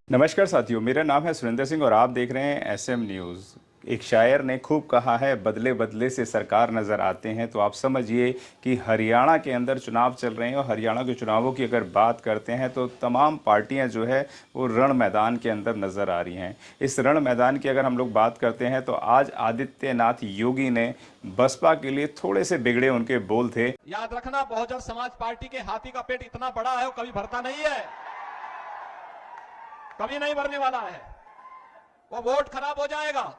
नमस्कार साथियों, मेरा नाम है सुरेंद्र सिंह और आप देख रहे हैं एसएम न्यूज़। एक शायर ने खूब कहा है, बदले बदले से सरकार नज़र आते हैं। तो आप समझिए कि हरियाणा के अंदर चुनाव चल रहे हैं और हरियाणा के चुनावों की अगर बात करते हैं तो तमाम पार्टियां जो है वो रण मैदान के अंदर नज़र आ रही हैं। इस रण मैदान की अगर हम लोग बात करते हैं तो आज आदित्यनाथ योगी ने बसपा के लिए थोड़े से बिगड़े उनके बोल थे। याद रखना, बहुजन समाज पार्टी के हाथी का पेट इतना बड़ा है वो कभी भरता नहीं है, कभी नहीं भरने वाला है, वो वोट खराब हो जाएगा।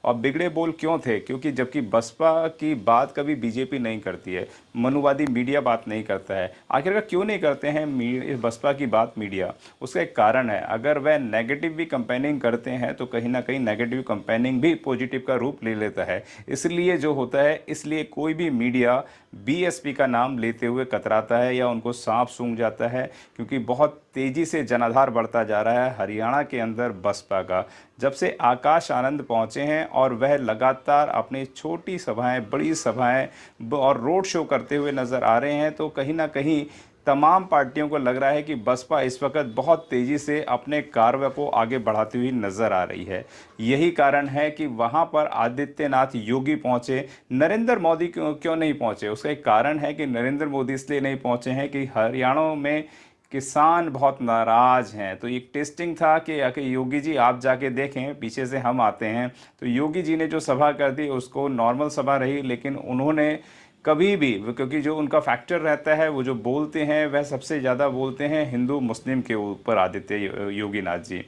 और बिगड़े बोल क्यों थे? क्योंकि जबकि बसपा की बात कभी बीजेपी नहीं करती है, मनुवादी मीडिया बात नहीं करता है। आखिरकार क्यों नहीं करते हैं बसपा की बात मीडिया? उसका एक कारण है। अगर वह नेगेटिव भी कंपेनिंग करते हैं तो कहीं ना कहीं नेगेटिव कंपेनिंग भी पॉजिटिव का रूप ले लेता है। इसलिए जो होता है, इसलिए कोई भी मीडिया बीएसपी का नाम लेते हुए कतराता है या उनको सांप सूंघ जाता है, क्योंकि बहुत तेज़ी से जनाधार बढ़ता जा रहा है हरियाणा के अंदर बसपा का। जब से आकाश आनंद पहुंचे हैं और वह लगातार अपनी छोटी सभाएं, बड़ी सभाएं और रोड शो करते हुए नज़र आ रहे हैं, तो कहीं ना कहीं तमाम पार्टियों को लग रहा है कि बसपा इस वक्त बहुत तेज़ी से अपने कार्य को आगे बढ़ाती हुई नज़र आ रही है। यही कारण है कि वहां पर आदित्यनाथ योगी पहुंचे। नरेंद्र मोदी क्यों क्यों नहीं पहुंचे? उसका एक कारण है कि नरेंद्र मोदी इसलिए नहीं पहुंचे हैं कि हरियाणा में किसान बहुत नाराज हैं। तो एक टेस्टिंग था कि आके योगी जी आप जाके देखें, पीछे से हम आते हैं। तो योगी जी ने जो सभा कर दी उसको नॉर्मल सभा रही, लेकिन उन्होंने कभी भी, क्योंकि जो उनका फैक्टर रहता है, वो जो बोलते हैं वह सबसे ज़्यादा बोलते हैं हिंदू मुस्लिम के ऊपर, आदित्य योगी नाथ जी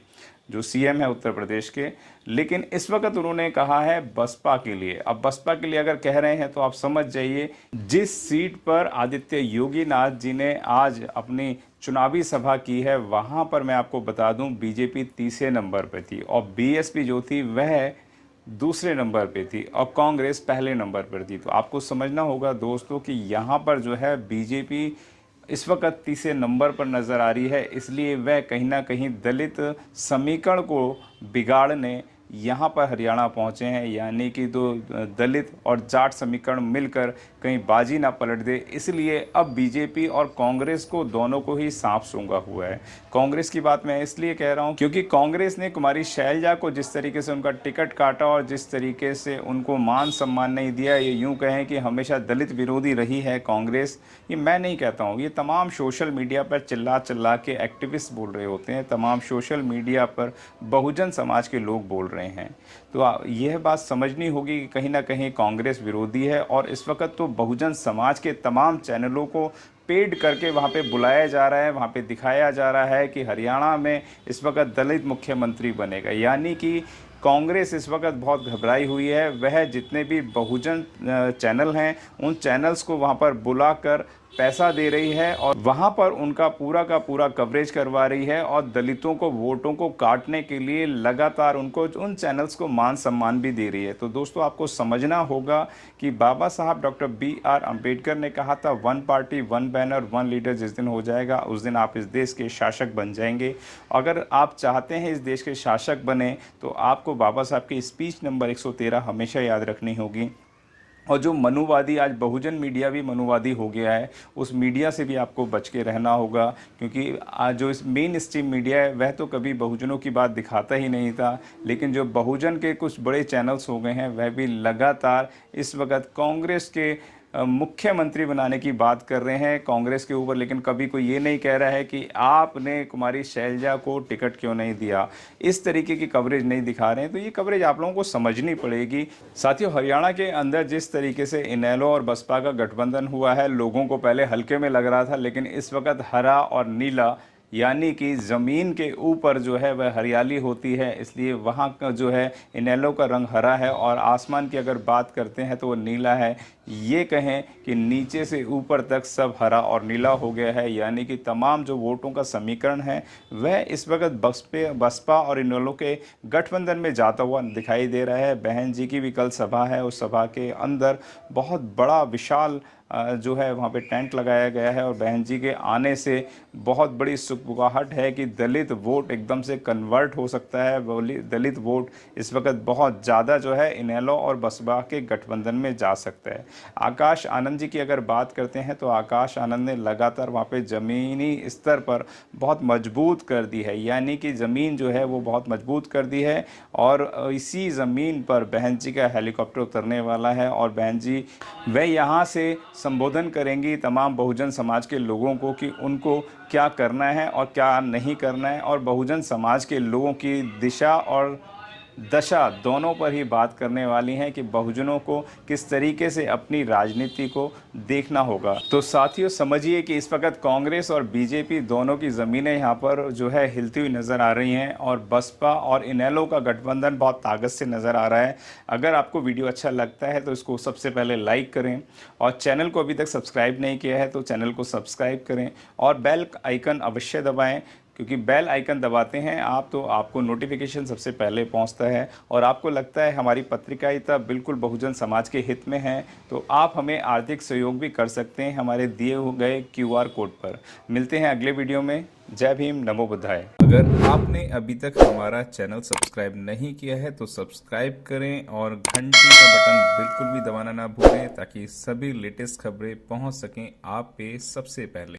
जो सीएम है उत्तर प्रदेश के। लेकिन इस वक्त उन्होंने कहा है बसपा के लिए। अब बसपा के लिए अगर कह रहे हैं तो आप समझ जाइए, जिस सीट पर आदित्य योगी नाथ जी ने आज अपनी चुनावी सभा की है, वहां पर मैं आपको बता दूं बीजेपी तीसरे नंबर पर थी और बीएसपी जो थी वह दूसरे नंबर पे थी और कांग्रेस पहले नंबर पर थी। तो आपको समझना होगा दोस्तों कि यहाँ पर जो है बीजेपी इस वक्त तीसरे नंबर पर नज़र आ रही है। इसलिए वह कहीं ना कहीं दलित समीकरण को बिगाड़ने यहाँ पर हरियाणा पहुँचे हैं, यानी कि तो दलित और जाट समीकरण मिलकर कहीं बाजी ना पलट दे। इसलिए अब बीजेपी और कांग्रेस को दोनों को ही सांप सूंघा हुआ है। कांग्रेस की बात मैं इसलिए कह रहा हूँ क्योंकि कांग्रेस ने कुमारी शैलजा को जिस तरीके से उनका टिकट काटा और जिस तरीके से उनको मान सम्मान नहीं दिया, ये यूँ कहें कि हमेशा दलित विरोधी रही है कांग्रेस। ये मैं नहीं कहता हूँ, ये तमाम सोशल मीडिया पर चिल्ला चिल्ला के एक्टिविस्ट बोल रहे होते हैं, तमाम सोशल मीडिया पर बहुजन समाज के लोग बोल रहे हैं। तो यह बात समझनी होगी कि कहीं ना कहीं कांग्रेस विरोधी है और इस वक्त तो बहुजन समाज के तमाम चैनलों को पेड करके वहाँ पे बुलाया जा रहा है, वहाँ पे दिखाया जा रहा है कि हरियाणा में इस वक्त दलित मुख्यमंत्री बनेगा। यानी कि कांग्रेस इस वक्त बहुत घबराई हुई है। वह जितने भी बहुजन चैनल हैं उन चैनल्स को वहाँ पर बुलाकर पैसा दे रही है और वहाँ पर उनका पूरा का पूरा कवरेज करवा रही है और दलितों को वोटों को काटने के लिए लगातार उनको उन चैनल्स को मान सम्मान भी दे रही है। तो दोस्तों आपको समझना होगा कि बाबा साहब डॉक्टर BR अम्बेडकर ने कहा था, one party one banner one leader जिस दिन हो जाएगा उस दिन आप इस देश के शासक बन जाएंगे। अगर आप चाहते हैं इस देश के शासक बने तो आपको बाबा साहब की स्पीच नंबर 113 हमेशा याद रखनी होगी। और जो मनुवादी, आज बहुजन मीडिया भी मनुवादी हो गया है, उस मीडिया से भी आपको बच के रहना होगा। क्योंकि आज जो इस मेन स्ट्रीम मीडिया है वह तो कभी बहुजनों की बात दिखाता ही नहीं था, लेकिन जो बहुजन के कुछ बड़े चैनल्स हो गए हैं वह भी लगातार इस वक्त कांग्रेस के मुख्यमंत्री बनाने की बात कर रहे हैं कांग्रेस के ऊपर। लेकिन कभी कोई ये नहीं कह रहा है कि आपने कुमारी शैलजा को टिकट क्यों नहीं दिया, इस तरीके की कवरेज नहीं दिखा रहे हैं। तो ये कवरेज आप लोगों को समझनी पड़ेगी। साथियों, हरियाणा के अंदर जिस तरीके से इनेलो और बसपा का गठबंधन हुआ है, लोगों को पहले हल्के में लग रहा था, लेकिन इस वक्त हरा और नीला, यानी कि ज़मीन के ऊपर जो है वह हरियाली होती है, इसलिए वहाँ का जो है इनेलो का रंग हरा है और आसमान की अगर बात करते हैं तो वो नीला है। ये कहें कि नीचे से ऊपर तक सब हरा और नीला हो गया है, यानी कि तमाम जो वोटों का समीकरण है वह इस वक्त बसपा और इनेलो के गठबंधन में जाता हुआ दिखाई दे रहा है। बहन जी की भी कल सभा है, उस सभा के अंदर बहुत बड़ा विशाल जो है वहाँ पे टेंट लगाया गया है और बहन जी के आने से बहुत बड़ी सुगबुगाहट है कि दलित वोट एकदम से कन्वर्ट हो सकता है। दलित वोट इस वक्त बहुत ज़्यादा जो है इनेलो और बसपा के गठबंधन में जा सकता है। आकाश आनंद जी की अगर बात करते हैं तो आकाश आनंद ने लगातार वहाँ पे ज़मीनी स्तर पर बहुत मजबूत कर दी है, यानी कि ज़मीन जो है वो बहुत मजबूत कर दी है। और इसी ज़मीन पर बहन जी का हेलीकॉप्टर उतरने वाला है और बहन जी वह यहाँ से संबोधन करेंगी तमाम बहुजन समाज के लोगों को कि उनको क्या करना है और क्या नहीं करना है, और बहुजन समाज के लोगों की दिशा और दशा दोनों पर ही बात करने वाली हैं कि बहुजनों को किस तरीके से अपनी राजनीति को देखना होगा। तो साथियों समझिए कि इस वक्त कांग्रेस और बीजेपी दोनों की ज़मीनें यहाँ पर जो है हिलती हुई नज़र आ रही हैं और बसपा और इनेलो का गठबंधन बहुत ताकत से नज़र आ रहा है। अगर आपको वीडियो अच्छा लगता है तो इसको सबसे पहले लाइक करें और चैनल को अभी तक सब्सक्राइब नहीं किया है तो चैनल को सब्सक्राइब करें और बेल आइकन अवश्य दबाएं, क्योंकि बेल आइकन दबाते हैं आप तो आपको नोटिफिकेशन सबसे पहले पहुंचता है और आपको लगता है हमारी पत्रकारिता बिल्कुल बहुजन समाज के हित में है तो आप हमें आर्थिक सहयोग भी कर सकते हैं हमारे दिए गए QR कोड पर। मिलते हैं अगले वीडियो में। जय भीम, नमो बुद्धाय। अगर आपने अभी तक हमारा चैनल सब्सक्राइब नहीं किया है तो सब्सक्राइब करें और घंटी का बटन बिल्कुल भी दबाना ना भूलें ताकि सभी लेटेस्ट खबरें पहुंच सकें आप पे सबसे पहले।